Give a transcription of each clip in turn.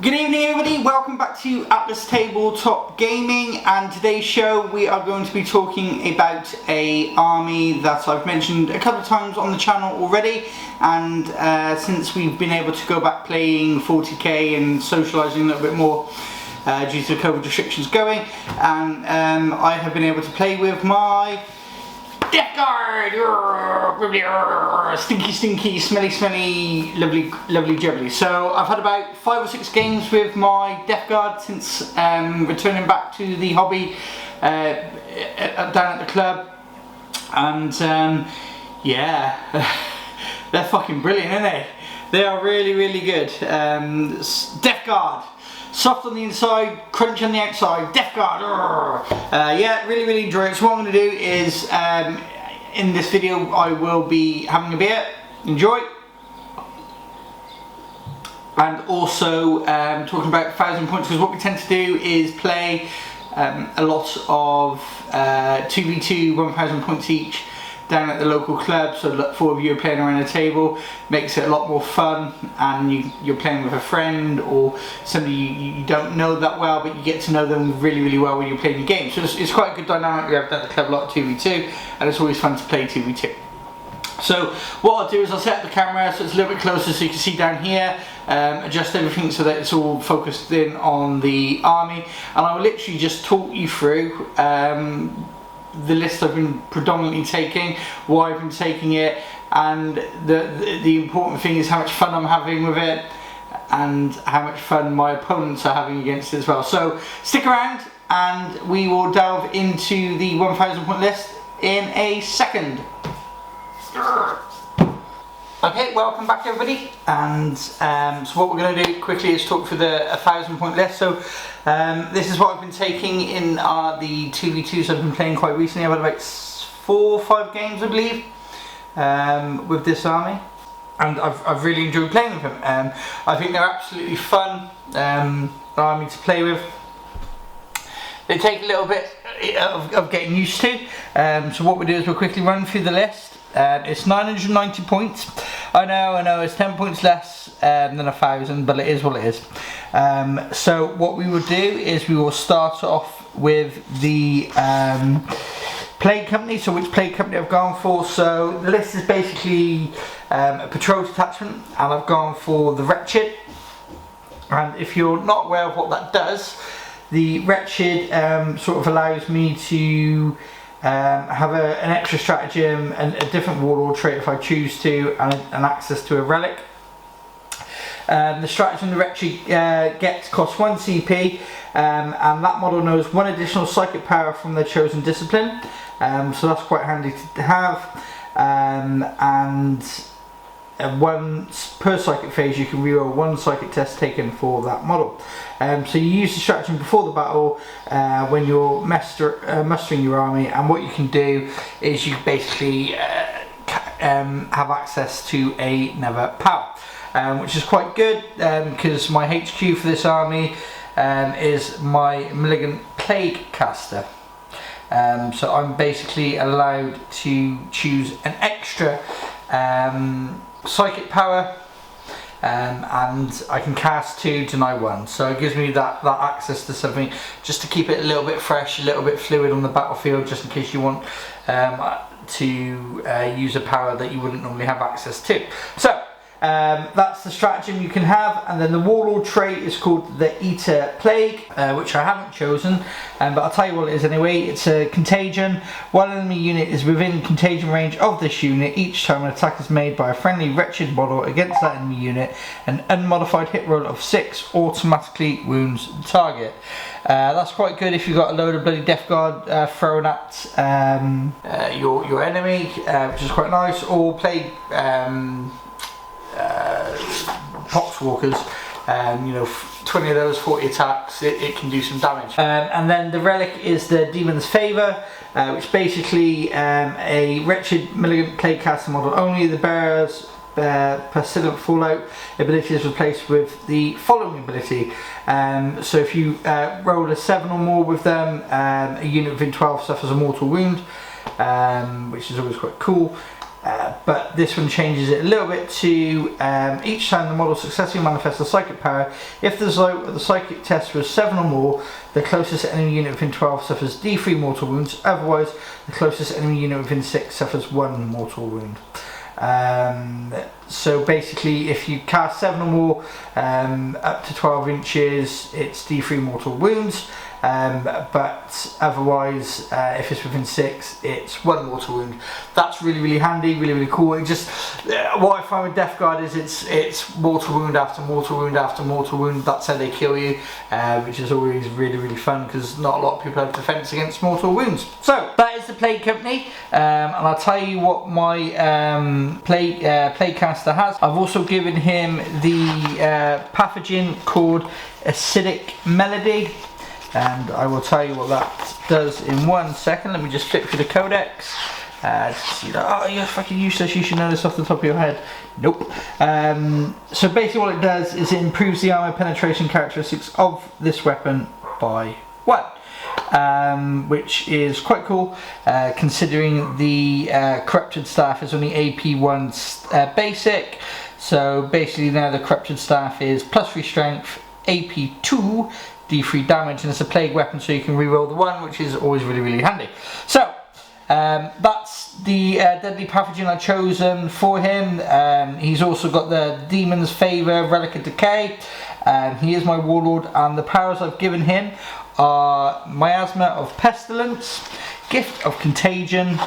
Good evening everybody, welcome back to Atlas Tabletop Gaming, and today's show we are going to be talking about a army that I've mentioned a couple of times on the channel already, and since we've been able to go back playing 40k and socialising a little bit more due to COVID restrictions going, and I have been able to play with my Deathguard! Stinky, smelly, lovely jubbly. So I've had about 5 or 6 games with my Deathguard since returning back to the hobby down at the club, and yeah, they're fucking brilliant, aren't they? They are really good. Deathguard. Soft on the inside, crunch on the outside, Deathguard. Yeah, really enjoy it. So what I'm going to do is, in this video, I will be having a beer, enjoy, and also talking about 1,000 points, because what we tend to do is play a lot of 2v2, 1,000 points each, down at the local club. So 4 of you are playing around a table, makes it a lot more fun, and you're playing with a friend or somebody you don't know that well, but you get to know them really well when you're playing your game. So it's quite a good dynamic. We have done at the club a lot of 2v2, and it's always fun to play 2v2. So what I'll do is I'll set up the camera so it's a little bit closer so you can see down here, adjust everything so that it's all focused in on the army, and I will literally just talk you through the list I've been predominantly taking, why I've been taking it, and the important thing is how much fun I'm having with it and how much fun my opponents are having against it as well. So stick around and we will delve into the 1,000 point list in a second. Okay, welcome back everybody, and so what we're going to do quickly is talk through the 1,000 point list. So this is what I've been taking in the 2v2s I've been playing quite recently. I've had about 4 or 5 games I believe with this army, and I've really enjoyed playing with them. I think they're absolutely fun army to play with. They take a little bit of getting used to, so what we do is we'll quickly run through the list. It's 990 points. I know it's 10 points less than 1,000, but it is what it is. So what we will do is we will start off with the Plague Company. So which Plague Company I've gone for. So the list is basically a patrol detachment, and I've gone for the Wretched. And if you're not aware of what that does, the Wretched sort of allows me to have an extra stratagem and a different Warlord trait if I choose to, and access to a relic. The stratagem the Wretched gets costs 1 CP, and that model knows 1 additional psychic power from their chosen discipline, so that's quite handy to have, and once per psychic phase you can reroll 1 psychic test taken for that model. So you use the stratagem before the battle when you're mustering your army, and what you can do is you basically have access to another power, which is quite good, because my HQ for this army is my Malignant Plaguecaster. So I'm basically allowed to choose an extra psychic power, and I can cast 2, deny 1, so it gives me that access to something just to keep it a little bit fresh, a little bit fluid on the battlefield, just in case you want to use a power that you wouldn't normally have access to. So that's the stratagem you can have, and then the Warlord trait is called the Eater Plague, which I haven't chosen, but I'll tell you what it is anyway. It's a Contagion. While an enemy unit is within Contagion range of this unit, each time an attack is made by a friendly Wretched model against that enemy unit, an unmodified hit roll of 6 automatically wounds the target. That's quite good if you've got a load of bloody Deathguard thrown at your enemy, which is quite nice, or Plague Poxwalkers, you know, 20 of those, 40 attacks, it can do some damage. And then the relic is the Demon's Favour, which basically a Wretched Malignant Plaguecaster model only. The bearer's Pestilence Fallout ability is replaced with the following ability. So if you roll a 7 or more with them, a unit within 12 suffers a mortal wound, which is always quite cool. but this one changes it a little bit to each time the model successfully manifests a psychic power, if the result of the psychic test was 7 or more, the closest enemy unit within 12 suffers D3 mortal wounds, otherwise the closest enemy unit within 6 suffers 1 mortal wound. So basically if you cast 7 or more up to 12 inches, it's D3 mortal wounds. But otherwise, if it's within 6, it's 1 mortal wound. That's really handy, really cool. It just what I find with Deathguard is it's mortal wound after mortal wound after mortal wound. That's how they kill you, which is always really fun because not a lot of people have defense against mortal wounds. So that is the Plague Company, and I'll tell you what my Plaguecaster has. I've also given him the pathogen called Acidic Malady. And I will tell you what that does in 1 second. Let me just flip through the codex. See that. Oh, you're fucking useless. You should know this off the top of your head. Nope. So basically, what it does is it improves the armor penetration characteristics of this weapon by 1, which is quite cool, considering the corrupted staff is only AP1 basic. So basically, now the corrupted staff is +3 strength, AP2. D3 damage, and it's a plague weapon, so you can reroll the 1, which is always really handy. So that's the deadly pathogen I've chosen for him. He's also got the Demon's Favour, Relic of Decay. He is my Warlord, and the powers I've given him are Miasma of Pestilence, Gift of Contagion,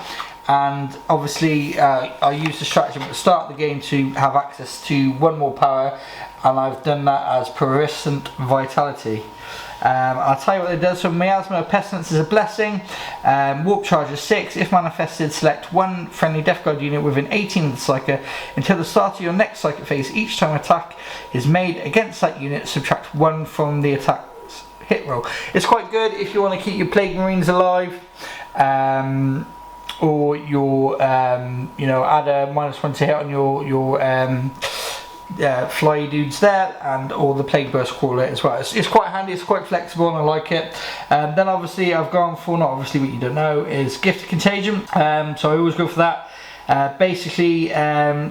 and obviously I use the stratagem at the start of the game to have access to 1 more power, and I've done that as Putrescent Vitality. I'll tell you what it does. So Miasma of Pestilence is a blessing. Warp charge is 6. If manifested, select 1 friendly Deathguard unit within 18 of the Psyker until the start of your next Psychic phase. Each time attack is made against that unit, subtract 1 from the attack's hit roll. It's quite good if you want to keep your Plague Marines alive, or your you know, add a -1 to hit on your fly dudes there, and all the Plague Burst Crawler as well. It's quite handy, it's quite flexible, and I like it. Then obviously I've gone for, not obviously what you don't know, is Gift of Contagion, so I always go for that. Basically,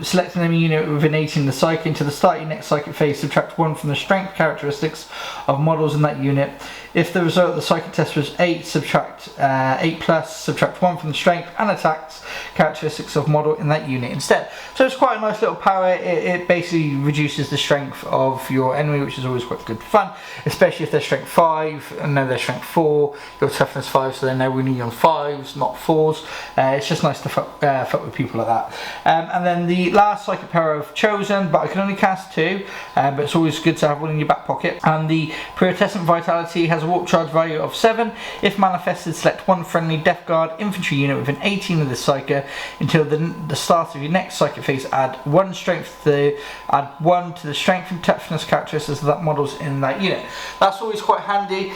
select an enemy unit within 18 of the Psychic until the start of your next Psychic phase, subtract 1 from the strength characteristics of models in that unit. If the result of the Psychic test was 8, subtract 8 plus, subtract 1 from the strength and attacks characteristics of model in that unit instead. So it's quite a nice little power. It basically reduces the strength of your enemy, which is always quite good fun, especially if they're strength 5 and then they're strength 4, your toughness 5, so they're now winning on 5s, not 4s. It's just nice to fuck with people like that. And then the last Psychic power I've chosen, but I can only cast 2, but it's always good to have 1 in your back pocket. And the Putrescent Vitality has a warp charge value of 7. If manifested, select 1 friendly Deathguard infantry unit within 18 of the Psyker until the start of your next Psychic phase. Add 1 strength add 1 to the strength and toughness characteristics of that models in that unit. That's always quite handy,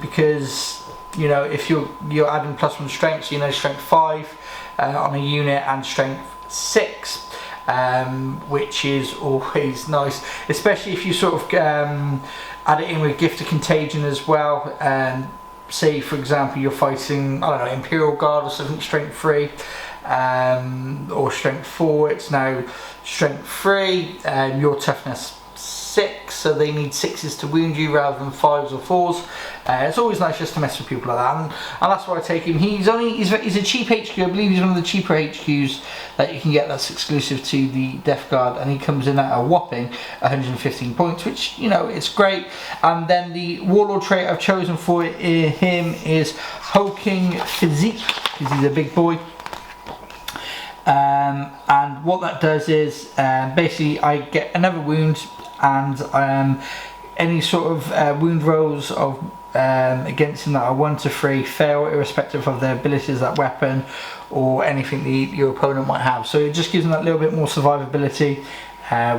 because you know, if you're adding +1 strength, so you know, strength 5 on a unit and strength 6. Which is always nice, especially if you sort of add it in with Gift of Contagion as well. Say for example you're fighting, I don't know, Imperial Guard or something, strength 3 or strength 4, it's now strength 3, your toughness 6, so they need 6s to wound you rather than 5s or 4s. It's always nice just to mess with people like that, and that's why I take him. He's a cheap HQ. I believe he's one of the cheaper HQs that you can get that's exclusive to the Deathguard, and he comes in at a whopping 115 points, which, you know, it's great. And then the Warlord trait I've chosen for him is Hulking Physique, because he's a big boy. And what that does is basically I get another wound, and any sort of wound rolls of against him that are 1 to 3 fail, irrespective of their abilities, that weapon or anything your opponent might have. So it just gives them that little bit more survivability,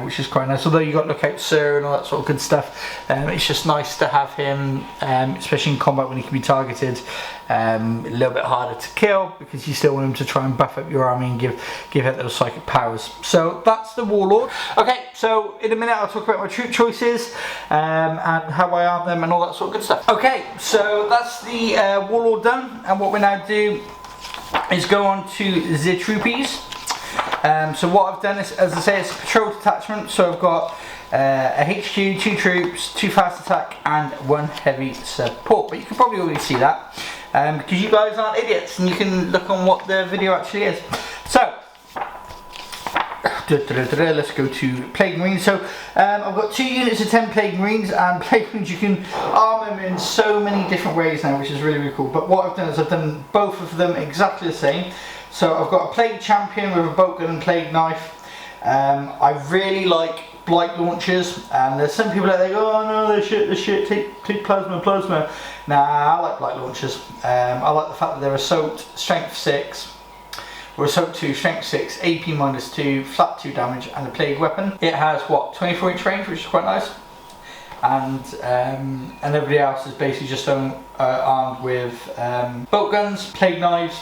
which is quite nice. Although you got to look out Sir and all that sort of good stuff, it's just nice to have him, especially in combat when he can be targeted, a little bit harder to kill, because you still want him to try and buff up your army and give it those psychic powers. So that's the Warlord. Okay, so in a minute I'll talk about my troop choices, and how I arm them and all that sort of good stuff. Okay, so that's the Warlord done, and what we now do is go on to the troopies. So what I've done is, as I say, it's a patrol detachment. So I've got a HQ, 2 troops, 2 fast attack, and 1 heavy support. But you can probably already see that because you guys aren't idiots, and you can look on what the video actually is. So let's go to Plague Marines. So I've got 2 units of 10 Plague Marines, and Plague Marines, you can arm them in so many different ways now, which is really, really cool. But what I've done is I've done both of them exactly the same. So I've got a Plague Champion with a Boltgun and Plague Knife. I really like Blight launchers, and there's some people out there go, oh no, they're shit, take plasma. Nah, I like Blight launchers. I like the fact that they're assault, strength 6, or assault 2, strength 6, AP -2, flat 2 damage, and a plague weapon. It has what, 24-inch range, which is quite nice. And everybody else is basically just armed with bolt guns, plague knives,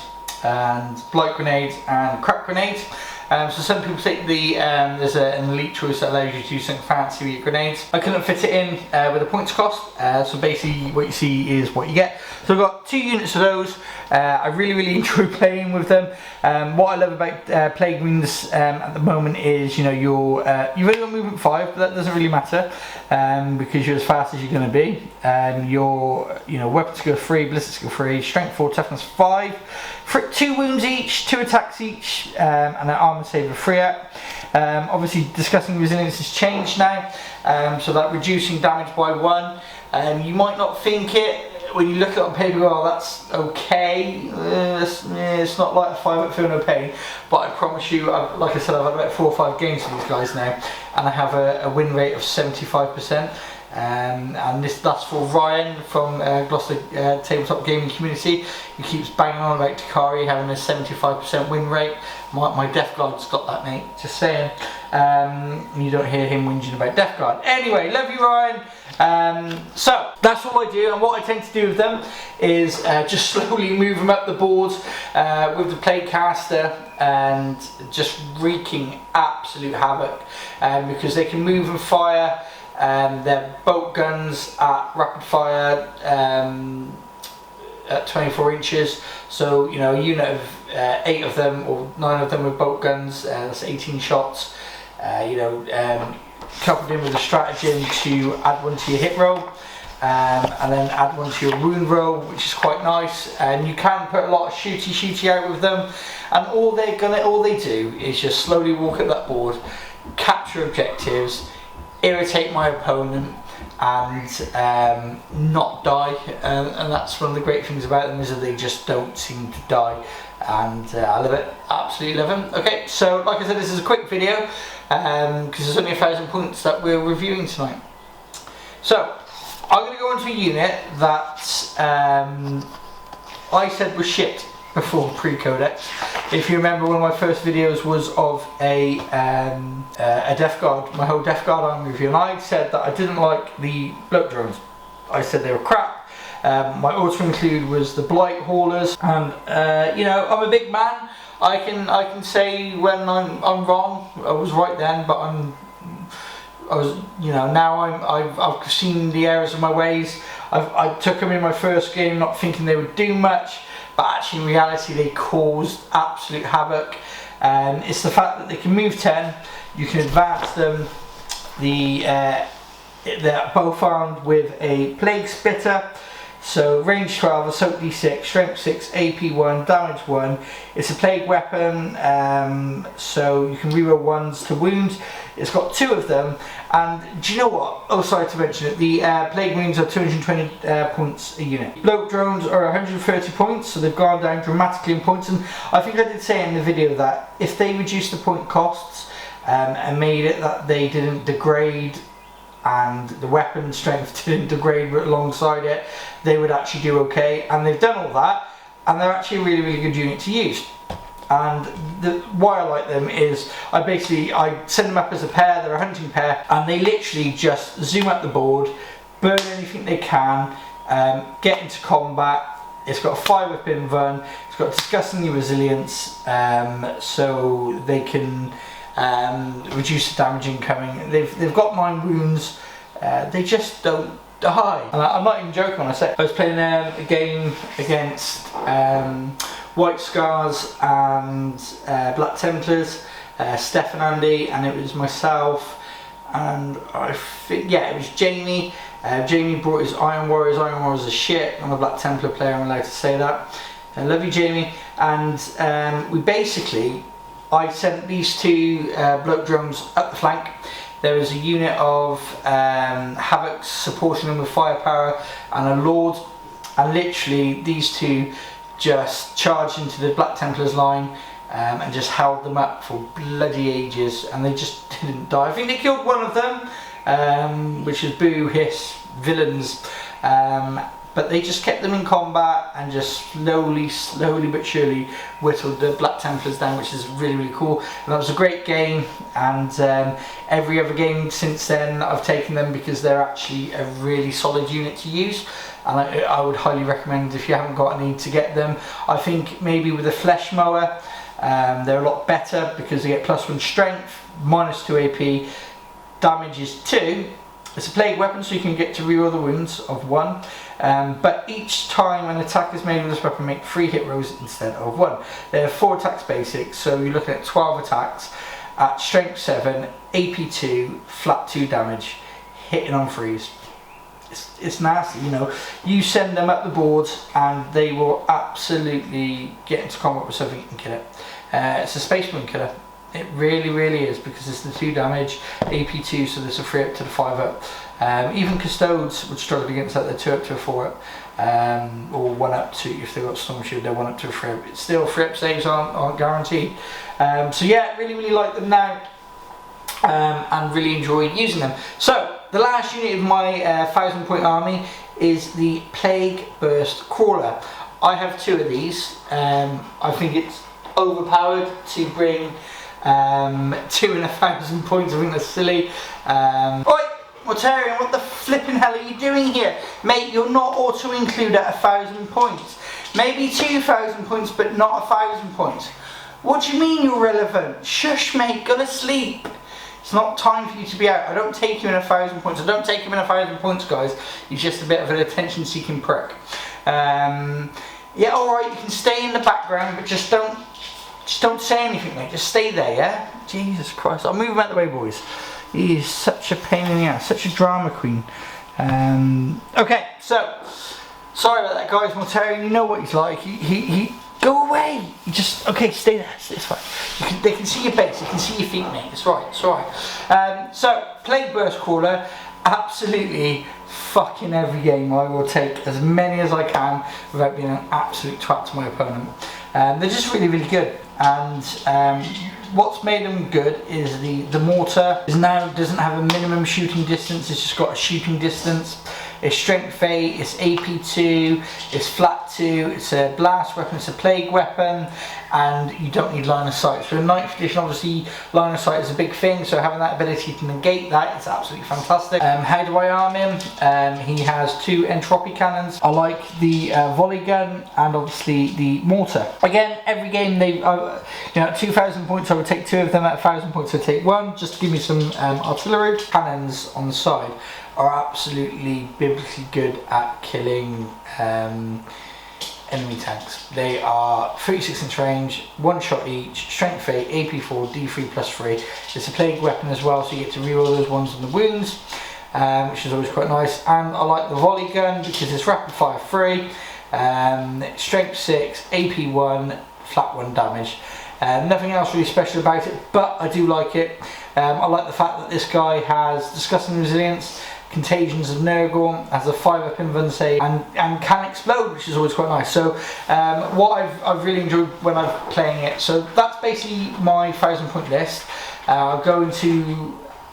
and blight grenades and crack grenades. So some people take the there's an elite choice that allows you to do something fancy with your grenades. I couldn't fit it in with a points cost, so basically what you see is what you get. So I've got 2 units of those. I really enjoy playing with them. What I love about Plague Marines at the moment is, you know, you've only got movement 5, but that doesn't really matter because you're as fast as you're going to be. Your weapon skill 3, ballistic skill 3, strength 4, toughness 5, for 2 wounds each, 2 attacks each, and an armor save of 3 out. Obviously, discussing resilience has changed now, so that reducing damage by 1. You might not think it when you look at it on paper. Oh, that's okay. It's not like a 5 at feel no pain, but I promise you, like I said, I've had about 4 or 5 games with these guys now, and I have a win rate of 75%. And that's for Ryan from Gloucester Tabletop Gaming Community, who keeps banging on about Takari having a 75% win rate. My Deathguard's got that, mate, just saying. You don't hear him whinging about Deathguard. Anyway, love you, Ryan. So that's what I do, and what I tend to do with them is just slowly move them up the board with the Plaguecaster and just wreaking absolute havoc, because they can move and fire. They're bolt guns at rapid fire at 24 inches, so you know, a unit of 8 of them or 9 of them with bolt guns, that's 18 shots. Coupled in with a stratagem to add 1 to your hit roll, and then add 1 to your wound roll, which is quite nice. And you can put a lot of shooty out with them, and all they do is just slowly walk up that board, capture objectives, irritate my opponent, and not die. And that's one of the great things about them, is that they just don't seem to die, and I love it, absolutely love them. Okay, so like I said, this is a quick video because there's only 1,000 points that we're reviewing tonight. So I'm going to go into a unit that I said was shit before pre-codex. If you remember, one of my first videos was of a Deathguard, my whole Deathguard army review, and I said that I didn't like the bloat drones. I said they were crap. My auto include was the Blight haulers, and I'm a big man. I can say when I'm wrong. I was right then, but now I've seen the errors of my ways. I took them in my first game not thinking they would do much, but actually in reality they caused absolute havoc. It's the fact that they can move 10, you can advance them, they're both armed with a Plague Spitter, so range 12, assault d6, strength 6, AP 1, damage 1. It's a plague weapon, so you can reroll 1s to wound. It's got 2 of them, and do you know what? Oh, sorry to mention it, the Plague Marines are 220 points a unit. Bloat drones are 130 points, so they've gone down dramatically in points, and I think I did say in the video that if they reduced the point costs and made it that they didn't degrade and the weapon strength didn't degrade alongside it, they would actually do okay, and they've done all that, and they're actually a really good unit to use. And why I like them is I send them up as a pair. They're a hunting pair, and they literally just zoom up the board, burn anything they can, get into combat. It's got a 5-weapon run, it's got disgustingly resilience, so they can reduce the damage incoming. They've got 9 wounds, they just don't die. And I'm not even joking when I say it. I was playing a game against White Scars and Black Templars, Steph and Andy, and it was myself, and I think, yeah, it was Jamie. Jamie brought his Iron Warriors. Iron Warriors are shit. I'm a Black Templar player, I'm allowed to say that. I love you, Jamie. And we basically, I sent these two bloke drones up the flank. There was a unit of Havocs supporting them with firepower and a Lord, and literally these two just charged into the Black Templars line and just held them up for bloody ages, and they just didn't die. I think they killed one of them, which is Boo, Hiss, villains, but they just kept them in combat and just slowly but surely whittled the Black Templars down, which is really, really cool. And that was a great game, and every other game since then I've taken them because they're actually a really solid unit to use, and I would highly recommend, if you haven't got any, to get them. I think maybe with a Flesh Mower they're a lot better because they get +1 strength, -2 AP, damage is 2. It's a plague weapon, so you can get to reroll the wounds of 1, but each time an attack is made with this weapon, make 3 hit rolls instead of 1. There are 4 attacks basic, so you're looking at 12 attacks at strength 7, AP 2, flat 2 damage, hitting on 3s. It's nasty, you know. You send them up the board and they will absolutely get into combat with something and kill it. It's a Space Marine killer. It really, really is, because it's the 2 damage, AP 2, so there's a 3 up to the 5 up. Even Custodes would struggle against that. They're 2 up to a 4 up, or 1 up to, if they've got Storm Shield, they're 1 up to a 3 up. It's still 3 up saves aren't guaranteed. So yeah, really, really like them now, and really enjoy using them. So the last unit of my 1000-point army is the Plague Burst Crawler. I have 2 of these. I think it's overpowered to bring 2 in 1,000 points. I think that's silly. Oi, Mortarion, what the flipping hell are you doing here? Mate, you're not auto-include at 1,000 points. Maybe 2,000 points, but not 1,000 points. What do you mean you're relevant? Shush, mate, go to sleep. It's not time for you to be out. I don't take you in 1,000 points. I don't take him in 1,000 points, guys. He's just a bit of an attention-seeking prick. Yeah, alright, you can stay in the background, but just don't say anything, mate. Just stay there, yeah? Jesus Christ. I'll move him out of the way, boys. He is such a pain in the ass. Such a drama queen. Okay, so sorry about that, guys. Mortarion, you know what he's like. He go away. You just, okay, stay there. It's fine. They can see your base. They can see your feet, mate. It's right. It's right. So Plague Burst Crawler, absolutely fucking every game I will take as many as I can without being an absolute twat to my opponent. They're just really, really good, and what's made them good is the mortar now doesn't have a minimum shooting distance. It's just got a shooting distance. It's strength 8, it's AP 2, it's flat 2, it's a blast weapon, it's a plague weapon, and you don't need line of sight. So in 9th edition, obviously line of sight is a big thing, so having that ability to negate that is absolutely fantastic. How do I arm him? He has 2 entropy cannons. I like the volley gun, and obviously the mortar. Again, every game you know, at 2,000 points I would take 2 of them, at 1,000 points I would take 1, just to give me some artillery. Cannons on the side are absolutely biblically good at killing enemy tanks. They are 36-inch range, 1 shot each, strength 8, AP 4, D3 +3. It's a plague weapon as well, so you get to reroll those ones on the wounds, which is always quite nice. And I like the volley gun because it's rapid fire 3, strength 6, AP 1, flat 1 damage. Nothing else really special about it, but I do like it. I like the fact that this guy has disgusting resilience, Contagions of Nurgle, has a 5-up invuln save, and can explode, which is always quite nice. So what I've really enjoyed when I'm playing it. So that's basically my 1,000-point list. I'll go into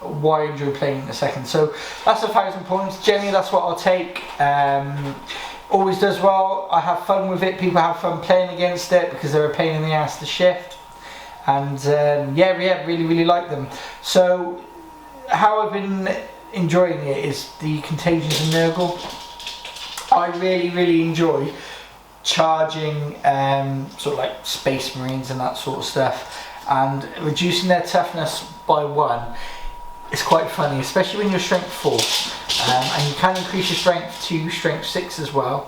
why I enjoy playing it in a second. So that's 1,000 points. Generally, that's what I'll take. Always does well. I have fun with it. People have fun playing against it because they're a pain in the ass to shift. And yeah, really, really like them. So how I've been enjoying it is the Contagions of Nurgle. I really, really enjoy charging sort of like Space Marines and that sort of stuff, and reducing their toughness by 1. It's quite funny, especially when you're strength 4, and you can increase your strength to strength 6 as well.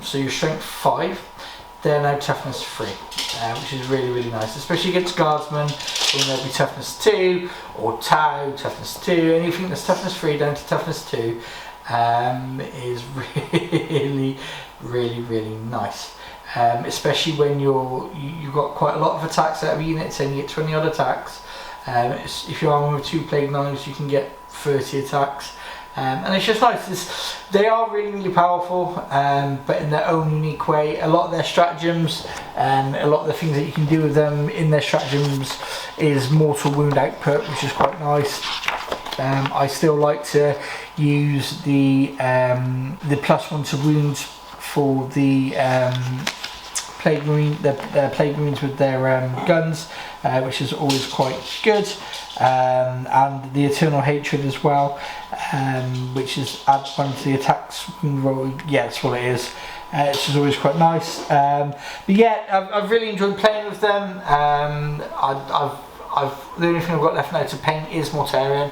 So your strength 5, they're now toughness 3, which is really, really nice, especially against guardsmen when they'll be toughness 2, or Tau, toughness 2, anything that's toughness 3 down to toughness 2 is really, really, really nice. Especially when you've got quite a lot of attacks out of units and you get 20 odd attacks. If you're armed with 2 Plague Knives, you can get 30 attacks. And it's just nice. They are really, really powerful, but in their own unique way. A lot of their stratagems, a lot of the things that you can do with them in their stratagems is mortal wound output, which is quite nice. I still like to use the +1 to wounds for the Plague Marines with their guns, which is always quite good, and the Eternal Hatred as well, which is add 1 to the attacks wound roll. Yeah, that's what it is. Which is always quite nice. But yeah, I've really enjoyed playing with them. The only thing I've got left now to paint is Mortarion,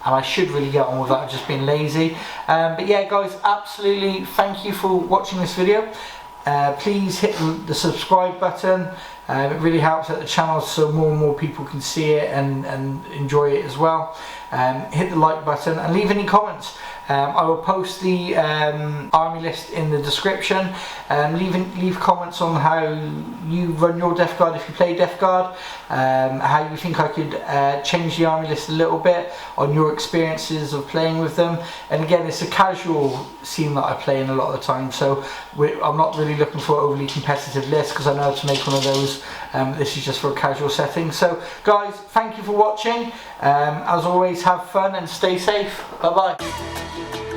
and I should really get on with that. I've just been lazy. But yeah, guys, absolutely thank you for watching this video. Please hit the subscribe button. It really helps out the channel so more and more people can see it and enjoy it as well. Hit the like button and leave any comments. I will post the army list in the description. Leave comments on how you run your Deathguard if you play Deathguard, how you think I could change the army list a little bit on your experiences of playing with them. And again, it's a casual scene that I play in a lot of the time, so I'm not really looking for an overly competitive list because I know how to make one of those. This is just for a casual setting. So guys, thank you for watching. As always, have fun and stay safe. Bye bye.